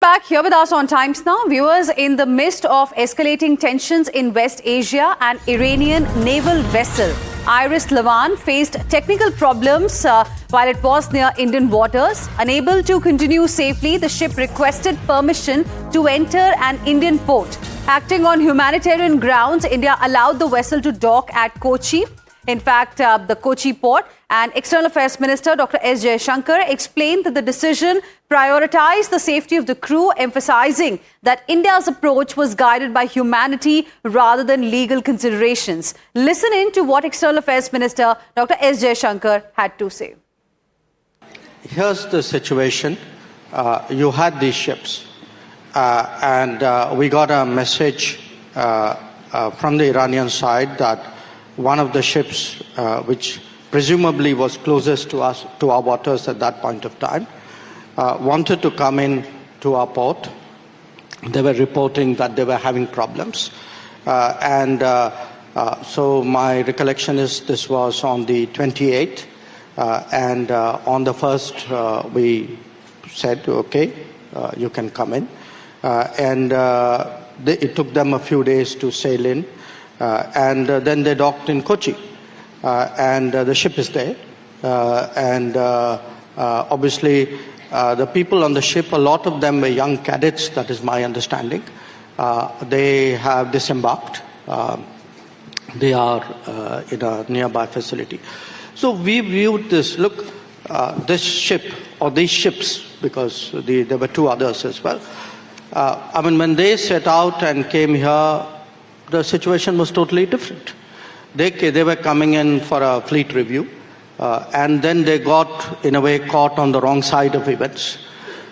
Back here with us on Times Now. Viewers, in the midst of escalating tensions in West Asia, an Iranian naval vessel, Iris Lavan, faced technical problems while it was near Indian waters. Unable to continue safely, the ship requested permission to enter an Indian port. Acting on humanitarian grounds, India allowed the vessel to dock at Kochi. In fact, the Kochi port, and External Affairs Minister Dr. S. Jaishankar explained that the decision prioritized the safety of the crew, emphasizing that India's approach was guided by humanity rather than legal considerations. Listen in to what External Affairs Minister Dr. S. Jaishankar had to say. Here's the situation. You had these ships, and we got a message from the Iranian side that one of the ships, which presumably was closest to us, to our waters at that point of time, wanted to come in to our port. They were reporting that they were having problems. So my recollection is this was on the 28th. And on the 1st, we said, okay, you can come in. It took them a few days to sail in. Then they docked in Kochi, the ship is there. Obviously, the people on the ship, a lot of them were young cadets, that is my understanding. They have disembarked. They are in a nearby facility. So we viewed this, look, this ship, or these ships, because there were two others as well. I mean, when they set out and came here, the situation was totally different. They were coming in for a fleet review, and then they got, in a way, caught on the wrong side of events.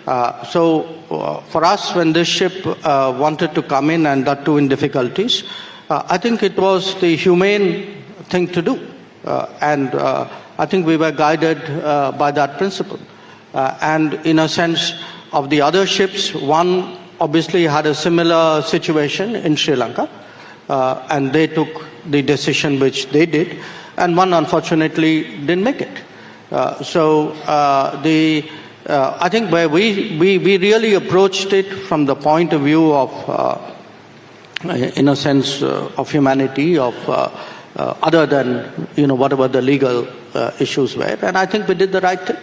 For us, when this ship wanted to come in, and that too in difficulties, I think it was the humane thing to do. I think we were guided by that principle. And in a sense of the other ships, one obviously had a similar situation in Sri Lanka. And they took the decision which they did, and one unfortunately didn't make it. I think where we really approached it from the point of view of, in a sense, of humanity, of other than whatever the legal issues were, and I think we did the right thing.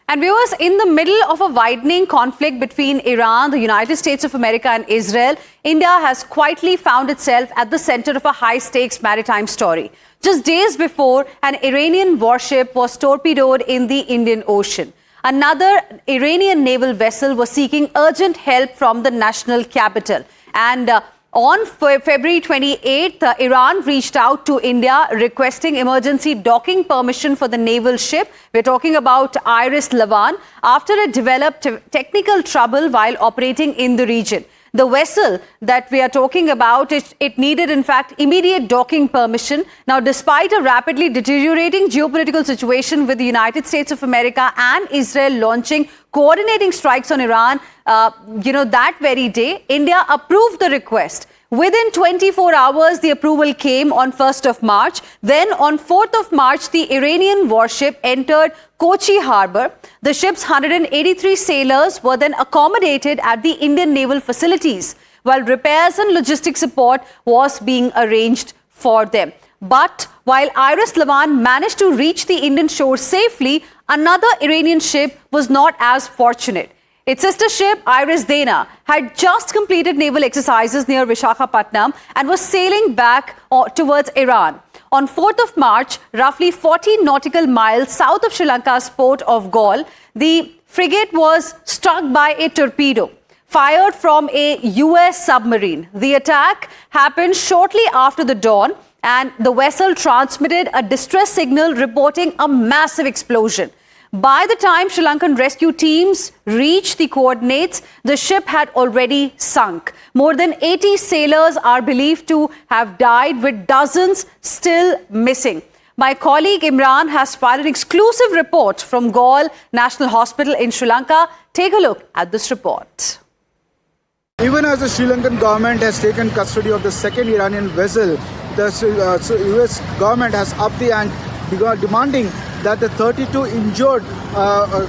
And viewers, in the middle of a widening conflict between Iran, the United States of America and Israel, India has quietly found itself at the center of a high-stakes maritime story. Just days before, an Iranian warship was torpedoed in the Indian Ocean. Another Iranian naval vessel was seeking urgent help from the national capital. And on February 28th, Iran reached out to India requesting emergency docking permission for the naval ship. We're talking about Iris Lavan, after it developed technical trouble while operating in the region. The vessel that we are talking about, it needed, in fact, immediate docking permission. Now, despite a rapidly deteriorating geopolitical situation with the United States of America and Israel launching coordinating strikes on Iran, that very day, India approved the request. Within 24 hours, the approval came on 1st of March. Then on 4th of March, the Iranian warship entered Kochi harbour. The ship's 183 sailors were then accommodated at the Indian naval facilities, while repairs and logistic support was being arranged for them. But while Iris Lavan managed to reach the Indian shore safely, another Iranian ship was not as fortunate. Its sister ship, Iris Dana, had just completed naval exercises near Visakhapatnam and was sailing back towards Iran. On 4th of March, roughly 40 nautical miles south of Sri Lanka's port of Galle, the frigate was struck by a torpedo fired from a US submarine. The attack happened shortly after the dawn, and the vessel transmitted a distress signal reporting a massive explosion. By the time Sri Lankan rescue teams reached the coordinates, the ship had already sunk. More than 80 sailors are believed to have died, with dozens still missing. My colleague Imran has filed an exclusive report from Galle National Hospital in Sri Lanka. Take a look at this report. Even as the Sri Lankan government has taken custody of the second Iranian vessel, the US government has upped the ante, demanding that the 32 injured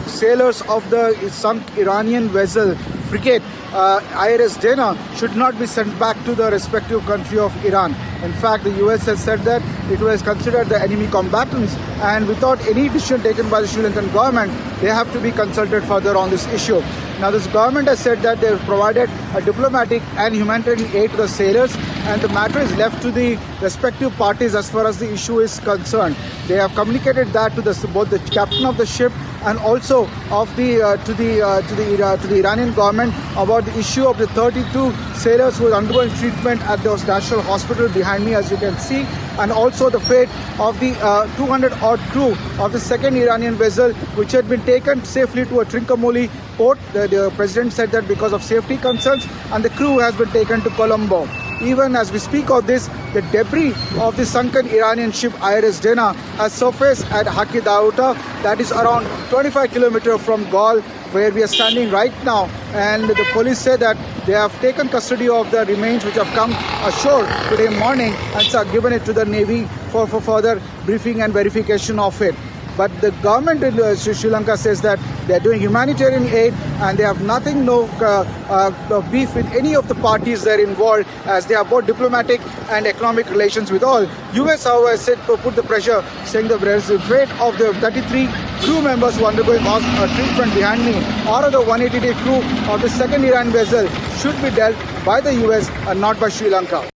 sailors of the sunk Iranian vessel frigate IRS Dana should not be sent back to the respective country of Iran. In fact, the US has said that it was considered the enemy combatants, and without any decision taken by the Sri Lankan government, they have to be consulted further on this issue. Now, this government has said that they have provided a diplomatic and humanitarian aid to the sailors, and the matter is left to the respective parties as far as the issue is concerned. They have communicated that to both the captain of the ship and also of to the Iranian government about the issue of the 32 sailors who are undergoing treatment at the national hospital behind me, as you can see, and also the fate of the 200-odd crew of the second Iranian vessel, which had been taken safely to a Trincomalee port. The president said that because of safety concerns, and the crew has been taken to Colombo. Even as we speak of this, the debris of the sunken Iranian ship IRS Dana has surfaced at Hakidauta, that is around 25 kilometers from Gaul, where we are standing right now. And the police say that they have taken custody of the remains which have come ashore today morning and given it to the Navy for further briefing and verification of it. But the government in Sri Lanka says that they are doing humanitarian aid and they have no beef with any of the parties that are involved, as they have both diplomatic and economic relations with all. US, however, said to put the pressure, saying the fate of the 33 crew members who are undergoing treatment behind me, or of the 180-day crew of the second Iran vessel, should be dealt by the US and not by Sri Lanka.